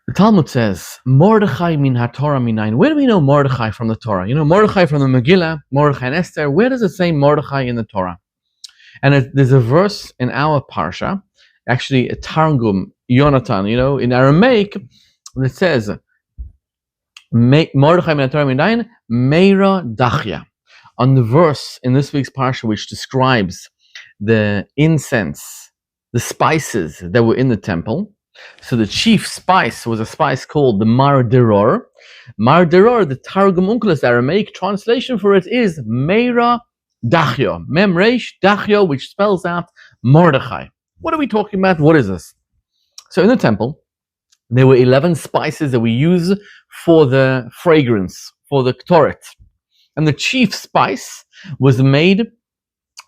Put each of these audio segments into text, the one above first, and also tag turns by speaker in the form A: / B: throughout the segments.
A: The Talmud says, Mordechai min haTorah minayin. Where do we know Mordechai from the Torah? You know, Mordechai from the Megillah, Mordechai and Esther. Where does it say Mordechai in the Torah? And there's a verse in our parsha, actually a Targum, Yonatan, you know, in Aramaic, that says, Mordechai min haTorah minayin, Meira Dachya. On the verse in this week's parsha which describes the incense, the spices that were in the temple. So the chief spice was a spice called the Marderor. Marderor, the Targum Onkelos Aramaic translation for it is Meira Dachyo. Mem Reish Dachyo, which spells out Mordechai. What are we talking about? What is this? So in the temple, there were 11 spices that we use for the fragrance, for the Ktoret. And the chief spice was made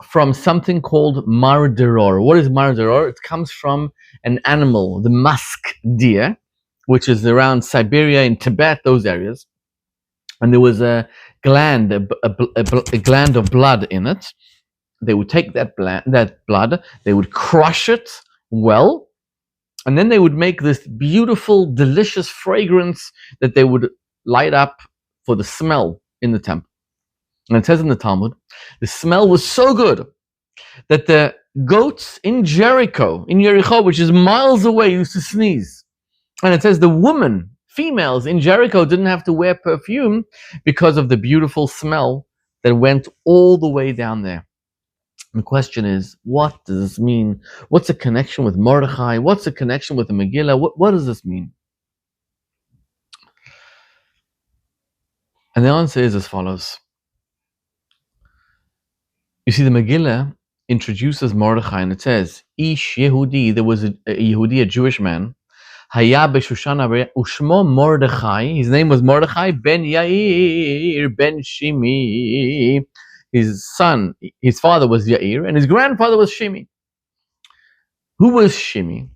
A: from something called Marderor. What is Marderor? It comes from an animal, the musk deer, which is around Siberia, in Tibet, those areas. And there was a gland, a gland of blood in it. They would take that blood, they would crush it well, and then they would make this beautiful, delicious fragrance that they would light up for the smell in the temple. And it says in the Talmud, the smell was so good that the goats in Jericho, which is miles away, used to sneeze. And it says the females in Jericho didn't have to wear perfume because of the beautiful smell that went all the way down there. The question is, what does this mean? What's the connection with Mordechai? What's the connection with the Megillah? What does this mean? And the answer is as follows. You see, the Megillah introduces Mordechai, and it says, Ish Yehudi, there was a Yehudi, a Jewish man, Haya b'Shushana ushmo Mordechai, his name was Mordechai ben Yair ben Shimi. His father was Yair, and his grandfather was Shimi. Who was Shimi?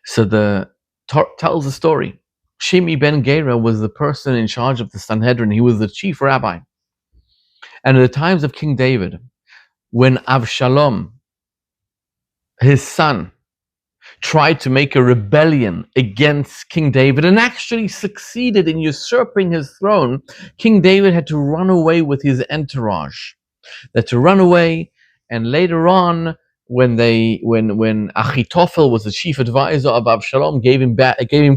A: So the Torah tells the story. Shimi ben Gera was the person in charge of the Sanhedrin. He was the chief rabbi. And at the times of King David, when Avshalom, his son, tried to make a rebellion against King David and actually succeeded in usurping his throne, King David had to run away with his entourage. They had to run away, and later on, when Achitophel was the chief advisor of Avshalom, gave him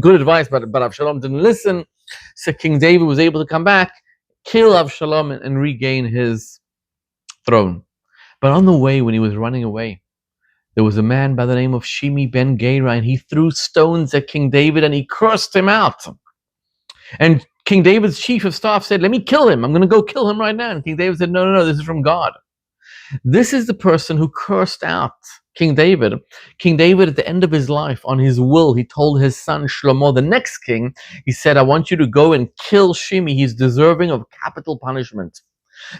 A: good advice, but Avshalom didn't listen, so King David was able to come back, kill Avshalom, and regain his throne. But on the way, when he was running away, there was a man by the name of Shimi ben Gera, and he threw stones at King David and he cursed him out. And King David's chief of staff said, let me kill him. I'm going to go kill him right now. And King David said, no, this is from God. This is the person who cursed out King David. King David, at the end of his life, on his will, he told his son Shlomo, the next king, he said, I want you to go and kill Shimi. He's deserving of capital punishment.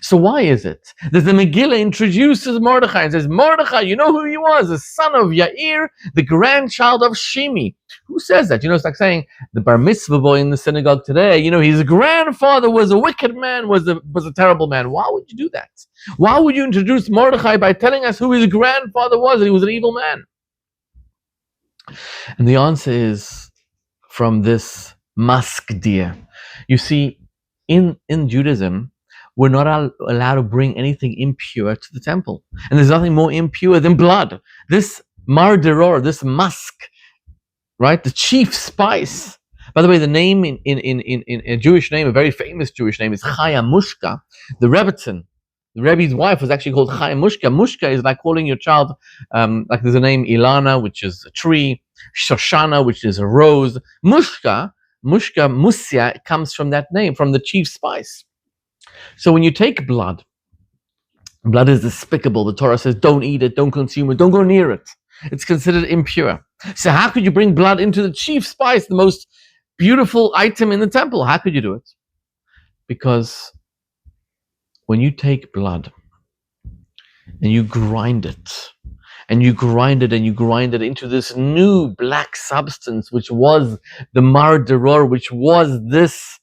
A: So why is it that the Megillah introduces Mordechai and says, Mordechai, you know who he was? The son of Yair, the grandchild of Shimi. Who says that? You know, it's like saying the bar mitzvah boy in the synagogue today, you know, his grandfather was a wicked man, was a terrible man. Why would you do that? Why would you introduce Mordechai by telling us who his grandfather was, that he was an evil man? And the answer is from this musk deer. You see, in Judaism, we're not allowed to bring anything impure to the temple. And there's nothing more impure than blood. This marderor, this musk, right? The chief spice. By the way, the name in a Jewish name, a very famous Jewish name, is Chaya Mushka. The Rebbetzin, the Rebbe's wife, was actually called Chaya Mushka. Mushka is like calling your child, like there's a name Ilana, which is a tree, Shoshana, which is a rose. Mushka, Musya, comes from that name, from the chief spice. So when you take blood is despicable. The Torah says, don't eat it, don't consume it, don't go near it. It's considered impure. So how could you bring blood into the chief spice, the most beautiful item in the temple? How could you do it? Because when you take blood and you grind it, and you grind it into this new black substance, which was the marderor, which was this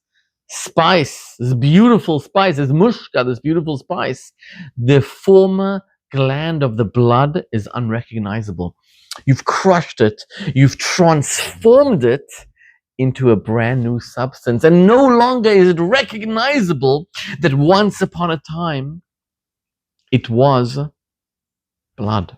A: spice, this beautiful spice, this mushka, this beautiful spice, the former gland of the blood is unrecognizable. You've crushed it, you've transformed it into a brand new substance. And no longer is it recognizable that once upon a time it was blood.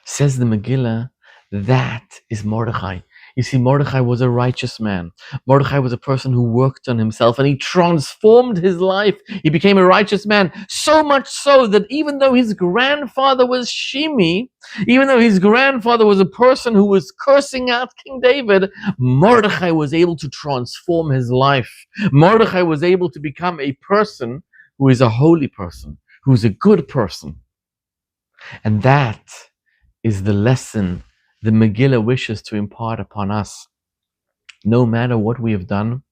A: Says the Megillah, that is Mordechai. You see, Mordechai was a righteous man. Mordechai was a person who worked on himself and he transformed his life. He became a righteous man, so much so that even though his grandfather was Shimei, even though his grandfather was a person who was cursing out King David, Mordechai was able to transform his life. Mordechai was able to become a person who is a holy person, who is a good person. And that is the lesson the Megillah wishes to impart upon us. No matter what we have done,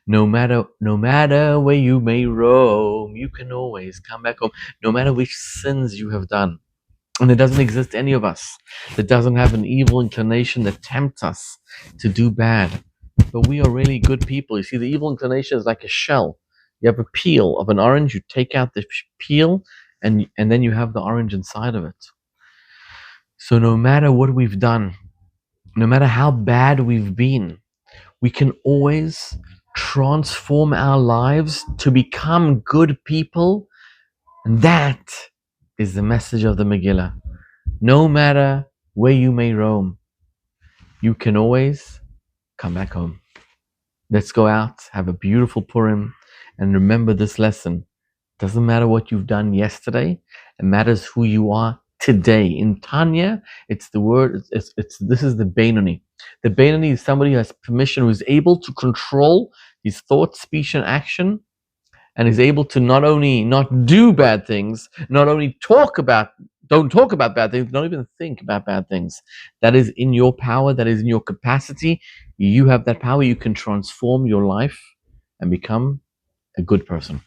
A: no matter where you may roam, you can always come back home. No matter which sins you have done. And there doesn't exist any of us that doesn't have an evil inclination that tempts us to do bad. But we are really good people. You see, the evil inclination is like a shell. You have a peel of an orange, you take out the peel, and then you have the orange inside of it. So no matter what we've done, no matter how bad we've been, we can always transform our lives to become good people. And that is the message of the Megillah. No matter where you may roam, you can always come back home. Let's go out, have a beautiful Purim, and remember this lesson. Doesn't matter what you've done yesterday, it matters who you are today. In Tanya, it's the word, this is the Beinoni. The Beinoni is somebody who has permission, who is able to control his thought, speech, and action, and is able to not only not do bad things, not only don't talk about bad things, don't even think about bad things. That is in your power, that is in your capacity. You have that power, you can transform your life and become a good person.